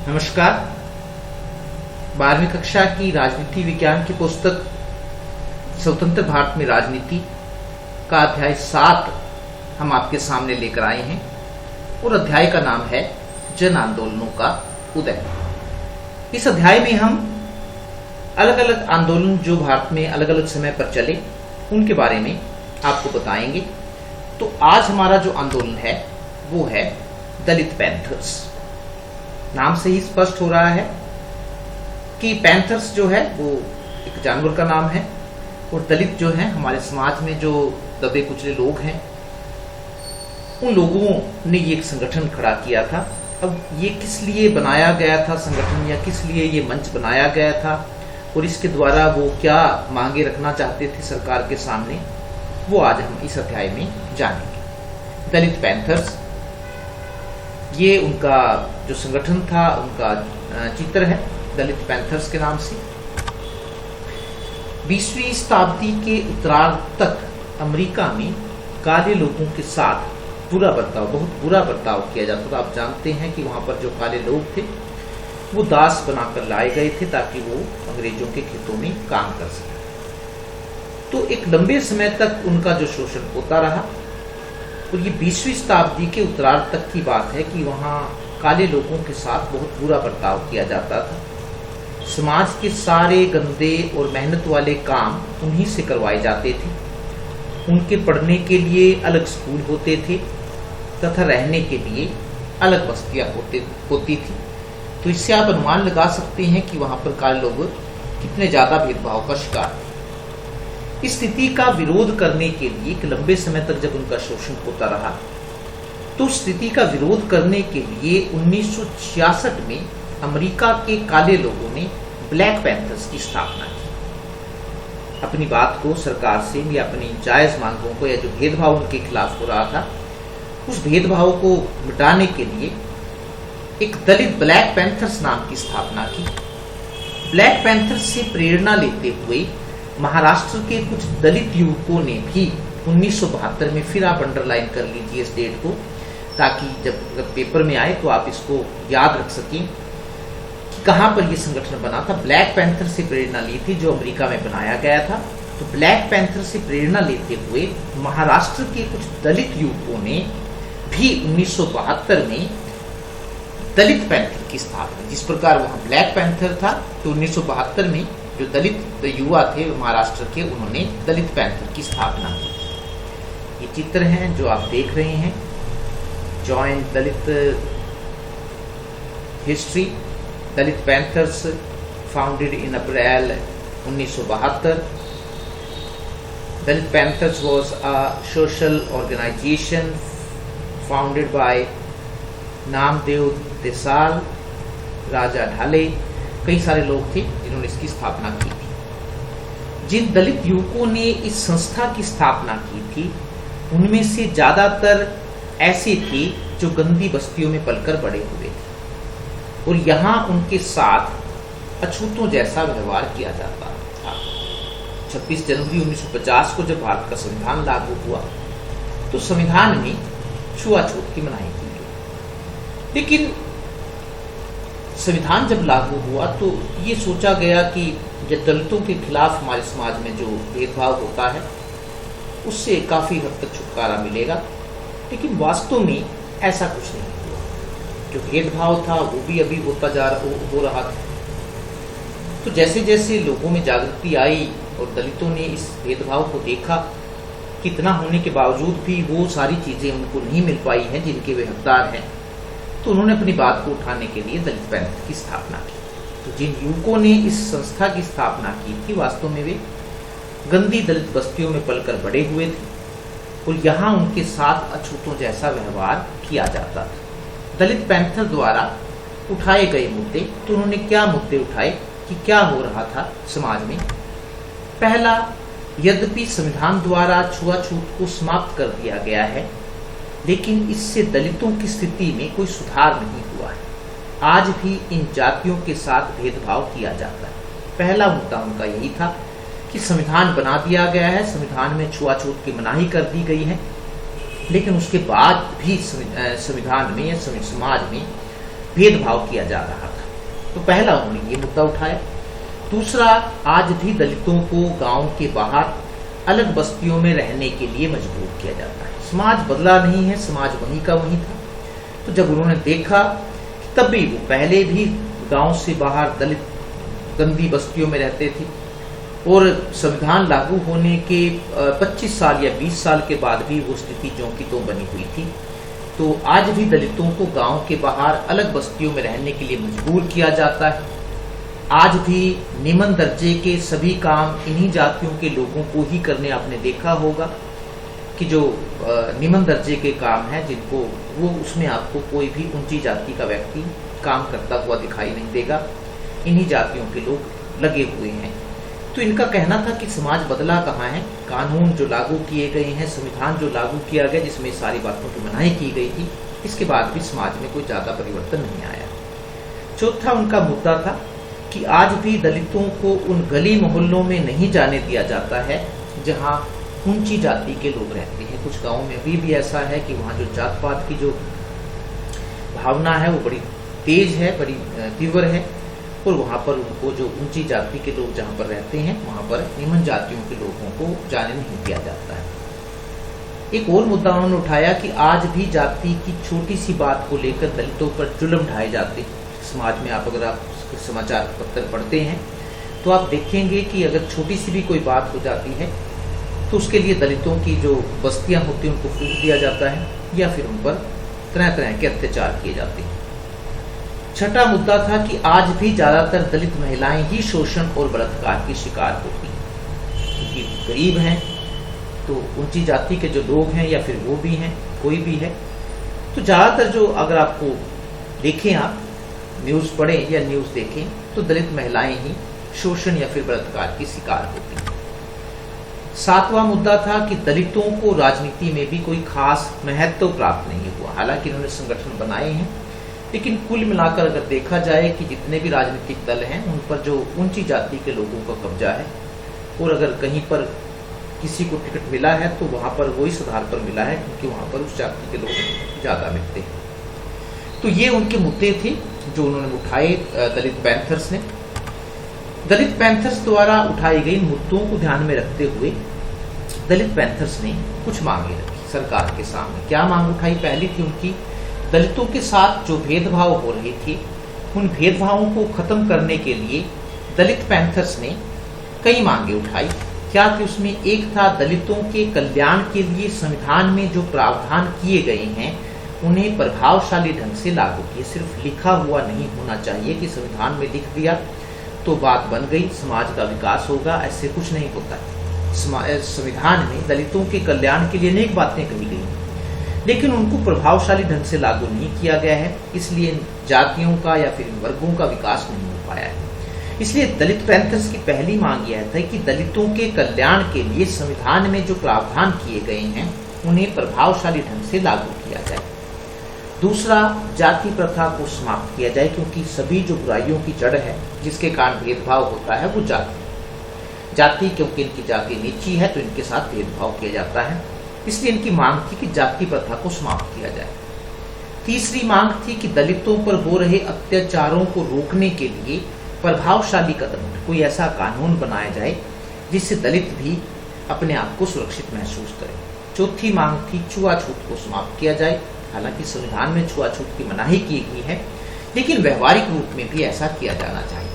नमस्कार। 12वीं कक्षा की राजनीति विज्ञान की पुस्तक स्वतंत्र भारत में राजनीति का अध्याय 7 हम आपके सामने लेकर आए हैं और अध्याय का नाम है जन आंदोलनों का उदय। इस अध्याय में हम अलग अलग आंदोलन जो भारत में अलग अलग समय पर चले उनके बारे में आपको बताएंगे। तो आज हमारा जो आंदोलन है वो है दलित पैंथर्स। नाम से ही स्पष्ट हो रहा है कि पैंथर्स जो है वो एक जानवर का नाम है और दलित जो है हमारे समाज में जो दबे कुचले लोग हैं उन लोगों ने ये एक संगठन खड़ा किया था। अब ये किस लिए बनाया गया था संगठन, या किस लिए ये मंच बनाया गया था और इसके द्वारा वो क्या मांगे रखना चाहते थे सरकार के सामने, वो आज हम इस अध्याय में जानेंगे। दलित पैंथर्स ये उनका जो संगठन था, उनका चित्र है दलित पैंथर्स के नाम से। 20वीं शताब्दी के उत्तरार्ध तक अमेरिका में काले लोगों के साथ बहुत बुरा बर्ताव किया जाता था। आप जानते हैं कि वहां पर जो काले लोग थे वो दास बनाकर लाए गए थे ताकि वो अंग्रेजों के खेतों में काम कर सके। तो एक लंबे समय तक उनका जो शोषण होता रहा और ये 20वीं शताब्दी के उत्तरार्ध तक की बात है कि वहाँ काले लोगों के साथ बहुत बुरा बर्ताव किया जाता था। समाज के सारे गंदे और मेहनत वाले काम उन्हीं से करवाए जाते थे। उनके पढ़ने के लिए अलग स्कूल होते थे तथा रहने के लिए अलग बस्तियां होती थी। तो इससे आप अनुमान लगा सकते हैं कि वहां पर काले लोग कितने ज्यादा भेदभाव का शिकार थे। इस स्थिति का विरोध करने के लिए एक लंबे समय तक जब उनका शोषण होता रहा तो स्थिति का विरोध करने के लिए 1966 में अमेरिका के काले लोगों ने ब्लैक पैंथर्स की स्थापना की। अपनी बात को सरकार से या अपनी जायज मांगों को या जो भेदभाव उनके खिलाफ हो रहा था उस भेदभाव को मिटाने के लिए एक दलित ब्लैक पैंथर्स नाम की स्थापना की। ब्लैक पैंथर्स से प्रेरणा लेते हुए महाराष्ट्र के कुछ दलित युवकों ने भी 1972 में, फिर आप अंडरलाइन कर लीजिए इस डेट को ताकि जब पेपर में आए तो आप इसको याद रख सकें कि कहां पर यह संगठन बना था। ब्लैक पैंथर से प्रेरणा ली थी जो अमेरिका में बनाया गया था। तो ब्लैक पैंथर से प्रेरणा लेते हुए महाराष्ट्र के कुछ दलित युवकों ने भी 1972 में दलित पैंथर की स्थापना, जिस प्रकार वहां ब्लैक पैंथर था तो 1972 में जो दलित युवा थे महाराष्ट्र के उन्होंने दलित पैंथर की स्थापना की। ये चित्र हैं जो आप देख रहे हैं, joint Dalit history, Dalit Panthers founded in April 1972। Dalit Panthers was a social organisation founded by Namdev Desal, Raja Dhale, कई सारे लोग थे जिन्होंने इसकी स्थापना की थी। जिन दलित युवकों ने इस संस्था की स्थापना की थी उनमें से ज्यादातर ऐसे थे जो गंदी बस्तियों में पलकर बड़े हुए थे और यहाँ उनके साथ अछूतों जैसा व्यवहार किया जाता था। 26 जनवरी 1950 को जब भारत का संविधान लागू हुआ तो संविधान में छुआछूत की मनाही की गई। लेकिन संविधान जब लागू हुआ तो ये सोचा गया कि जब दलितों के खिलाफ हमारे समाज में जो भेदभाव होता है उससे काफी हद तक छुटकारा मिलेगा। लेकिन वास्तव में ऐसा कुछ नहीं हुआ। जो भेदभाव था वो भी अभी हो रहा था। तो जैसे जैसे लोगों में जागृति आई और दलितों ने इस भेदभाव को देखा, कितना होने के बावजूद भी वो सारी चीजें उनको नहीं मिल पाई हैं जिनके वे हकदार हैं, तो उन्होंने अपनी बात को उठाने के लिए दलित पैंथर की स्थापना की। तो जिन युवकों ने इस संस्था की स्थापना की थी वास्तव में वे गंदी दलित बस्तियों में पलकर बड़े हुए थे और यहाँ उनके साथ अछूतों जैसा व्यवहार किया जाता था। दलित पैंथर द्वारा उठाए गए मुद्दे, तो उन्होंने क्या मुद्दे उठाए कि क्या हो रहा था समाज में। पहला, यद्यपि संविधान द्वारा छुआछूत को समाप्त कर दिया गया है लेकिन इससे दलितों की स्थिति में कोई सुधार नहीं हुआ है। आज भी इन जातियों के साथ भेदभाव किया जाता है। पहला मुद्दा उनका यही था कि संविधान बना दिया गया है, संविधान में छुआछूत की मनाही कर दी गई है, लेकिन उसके बाद भी संविधान में या समाज में भेदभाव किया जा रहा था। तो पहला उन्होंने ये मुद्दा उठाया। दूसरा, आज भी दलितों को गांव के बाहर अलग बस्तियों में रहने के लिए मजबूर किया जाता है। समाज बदला नहीं है, समाज वहीं का वहीं था। तो जब उन्होंने देखा, तब भी वो पहले भी गांव से बाहर दलित गंदी बस्तियों में रहते थे और संविधान लागू होने के 25 साल या 20 साल के बाद भी वो स्थिति ज्यों की त्यों बनी हुई थी। तो आज भी दलितों को गांव के बाहर अलग बस्तियों में रहने के लिए मजबूर किया जाता है। आज भी निम्न दर्जे के सभी काम इन्हीं जातियों के लोगों को ही करने आपने देखा होगा कि जो निम्न दर्जे के काम हैं जिनको वो उसमें आपको कोई भी ऊंची जाति का व्यक्ति काम करता हुआ दिखाई नहीं देगा। इन्हीं जातियों के लोग लगे हुए हैं। तो इनका कहना था कि समाज बदला कहाँ है, कानून जो लागू किए गए हैं, संविधान जो लागू किया गया जिसमें सारी बातों की मनाही की गई थी, इसके बाद भी समाज में कोई ज्यादा परिवर्तन नहीं आया। चौथा उनका मुद्दा था कि आज भी दलितों को उन गली मोहल्लों में नहीं जाने दिया जाता है जहां ऊंची जाति के लोग रहते हैं। कुछ गांवों में अभी भी ऐसा है कि वहां जो जात पात की जो भावना है वो बड़ी तेज है, बड़ी तीव्र है, और वहां पर उनको जो ऊंची जाति के लोग जहां पर रहते हैं वहां पर निम्न जातियों के लोगों को जाने नहीं दिया जाता है। एक और मुद्दा उन्होंने उठाया कि आज भी जाति की छोटी सी बात को लेकर दलितों पर जुल्म ढाए जाते हैं। समाज में ढाए आप समाचार पत्र पढ़ते हैं तो आप देखेंगे कि अगर छोटी सी भी कोई बात हो जाती है तो उसके लिए दलितों की जो बस्तियां होती हैं उनको फूंक दिया जाता है या फिर उन पर तरह तरह के अत्याचार किए जाते हैं। छठा मुद्दा था कि आज भी ज्यादातर दलित महिलाएं ही शोषण और बलात्कार की शिकार होती हैं, क्योंकि गरीब हैं। तो ऊंची जाति के जो लोग हैं या फिर वो भी हैं, कोई भी है, तो ज्यादातर जो अगर आपको देखें, आप न्यूज पढ़ें या न्यूज देखें तो दलित महिलाएं ही शोषण या फिर बलात्कार की शिकार होती हैं। सातवां मुद्दा था कि दलितों को राजनीति में भी कोई खास महत्व प्राप्त नहीं हुआ। हालांकि इन्होंने संगठन बनाए हैं, लेकिन कुल मिलाकर अगर देखा जाए कि जितने भी राजनीतिक दल हैं उन पर जो ऊंची जाति के लोगों का कब्जा है, और अगर कहीं पर किसी को टिकट मिला है तो वहां पर वो इस आधार पर मिला है क्योंकि वहां पर उस जाति के लोग ज्यादा मिलते हैं। तो ये उनके मुद्दे थे जो उन्होंने उठाए दलित पैंथर्स ने। दलित पैंथर्स द्वारा उठाई गई मुद्दों को ध्यान में रखते हुए दलित पैंथर्स ने कुछ मांगे रखी सरकार के सामने। क्या मांग उठाई? पहली थी उनकी दलितों के साथ जो भेदभाव हो रहे थे उन भेदभावों को खत्म करने के लिए दलित पैंथर्स ने कई मांगे उठाई। क्या थी उसमें? एक था दलितों के कल्याण के लिए संविधान में जो प्रावधान किए गए हैं उन्हें प्रभावशाली ढंग से लागू किए। सिर्फ लिखा हुआ नहीं होना चाहिए कि संविधान में लिख दिया तो बात बन गई, समाज का विकास होगा, ऐसे कुछ नहीं होता। संविधान में दलितों के कल्याण के लिए अनेक बातें कही गई, लेकिन उनको प्रभावशाली ढंग से लागू नहीं किया गया है, इसलिए जातियों का या फिर वर्गों का विकास नहीं हो पाया है। इसलिए दलित पैंथर्स की पहली मांग यह था कि दलितों के कल्याण के लिए संविधान में जो प्रावधान किए गए हैं उन्हें प्रभावशाली ढंग से लागू किया जाए। दूसरा, जाति प्रथा को समाप्त किया जाए, क्योंकि सभी जो बुराइयों की जड़ है जिसके कारण भेदभाव होता है वो जाति, क्योंकि इनकी जाति नीची है तो इनके साथ भेदभाव किया जाता है। इसलिए इनकी मांग थी कि जाति प्रथा को समाप्त किया जाए। तीसरी मांग थी कि दलितों पर हो रहे अत्याचारों को रोकने के लिए प्रभावशाली कदम, कोई ऐसा कानून बनाया जाए जिससे दलित भी अपने आप को सुरक्षित महसूस करें। चौथी मांग थी छुआछूत को समाप्त किया जाए। हालांकि संविधान में छुआछूत की मनाही की गई है, लेकिन व्यवहारिक रूप में भी ऐसा किया जाना चाहिए।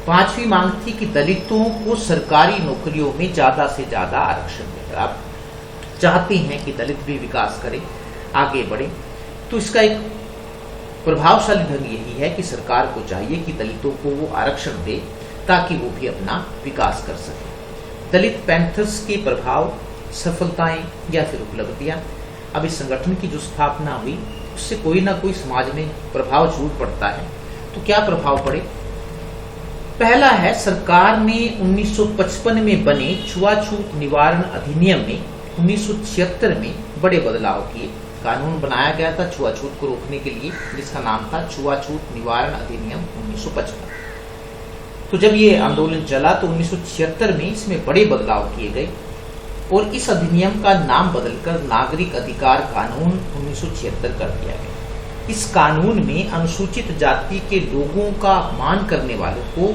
पांचवी मांग थी कि दलितों को सरकारी नौकरियों में ज्यादा से ज्यादा आरक्षण मिले। आप चाहते हैं कि दलित भी विकास करें, आगे बढ़े, तो इसका एक प्रभावशाली ढंग यही है कि सरकार को चाहिए कि दलितों को वो आरक्षण दे ताकि वो भी अपना विकास कर सके। दलित पैंथर्स के प्रभाव, सफलताएं या फिर उपलब्धियां, अब इस संगठन की जो स्थापना हुई उससे कोई ना कोई समाज में प्रभाव जरूर पड़ता है। तो क्या प्रभाव पड़े? पहला है, सरकार ने 1955 में बने छुआछूत निवारण अधिनियम में 1976 में बड़े बदलाव किए। कानून बनाया गया था छुआछूत को रोकने के लिए, जिसका नाम था छुआछूत निवारण अधिनियम 1955। तो जब ये आंदोलन चला तो 1976 में इसमें बड़े बदलाव किए गए और इस अधिनियम का नाम बदलकर नागरिक अधिकार कानून 1976 कर दिया गया। इस कानून में अनुसूचित जाति के लोगों का अपमान करने वालों को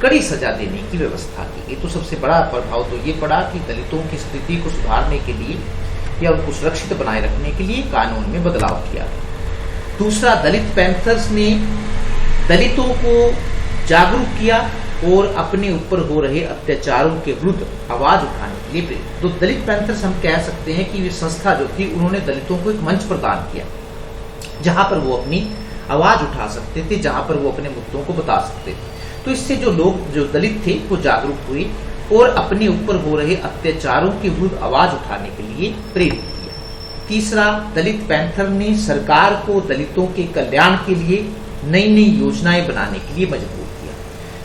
कड़ी सजा देने की व्यवस्था की गई। तो सबसे बड़ा प्रभाव तो ये पड़ा कि दलितों की स्थिति को सुधारने के लिए या उनको सुरक्षित बनाए रखने के लिए कानून में बदलाव किया। दूसरा, दलित पैंथर्स ने दलितों को जागरूक किया और अपने ऊपर हो रहे अत्याचारों के विरुद्ध आवाज उठाने के लिए प्रेरित। तो दलित पैंथर्स हम कह सकते हैं कि ये संस्था जो थी, उन्होंने दलितों को एक मंच प्रदान किया जहां पर वो अपनी आवाज उठा सकते थे, जहां पर वो अपने मुद्दों को बता सकते थे। तो इससे जो लोग, जो दलित थे, वो जागरूक हुए और अपने ऊपर हो रहे अत्याचारों के विरुद्ध आवाज उठाने के लिए प्रेरित किया। तीसरा, दलित पैंथर ने सरकार को दलितों के कल्याण के लिए नई नई योजनाएं बनाने के लिए मजबूर किया।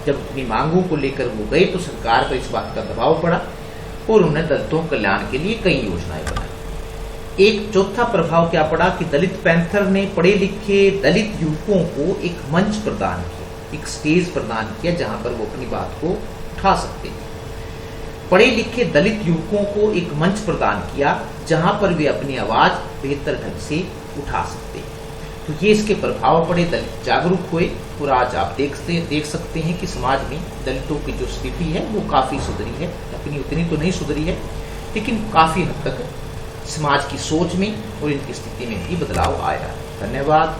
जब अपनी मांगों को लेकर वो गए तो सरकार पर इस बात का दबाव पड़ा और उन्होंने दलितों के कल्याण के लिए कई योजनाएं बनाई। एक चौथा प्रभाव क्या पड़ा कि दलित पैंथर ने पढ़े लिखे दलित युवकों को एक मंच प्रदान किया, एक स्टेज प्रदान किया जहां पर वो अपनी बात को उठा सकते थे। पढ़े लिखे दलित युवकों को एक मंच प्रदान किया जहां पर वे अपनी आवाज बेहतर ढंग से उठा सकते हैं। तो ये इसके प्रभाव पड़े, दलित जागरूक हुए और आज आप देख सकते हैं कि समाज में दलितों की जो स्थिति है वो काफी सुधरी है। अपनी उतनी तो नहीं सुधरी है, लेकिन काफी हद तक समाज की सोच में और इनकी स्थिति में भी बदलाव आया है। धन्यवाद।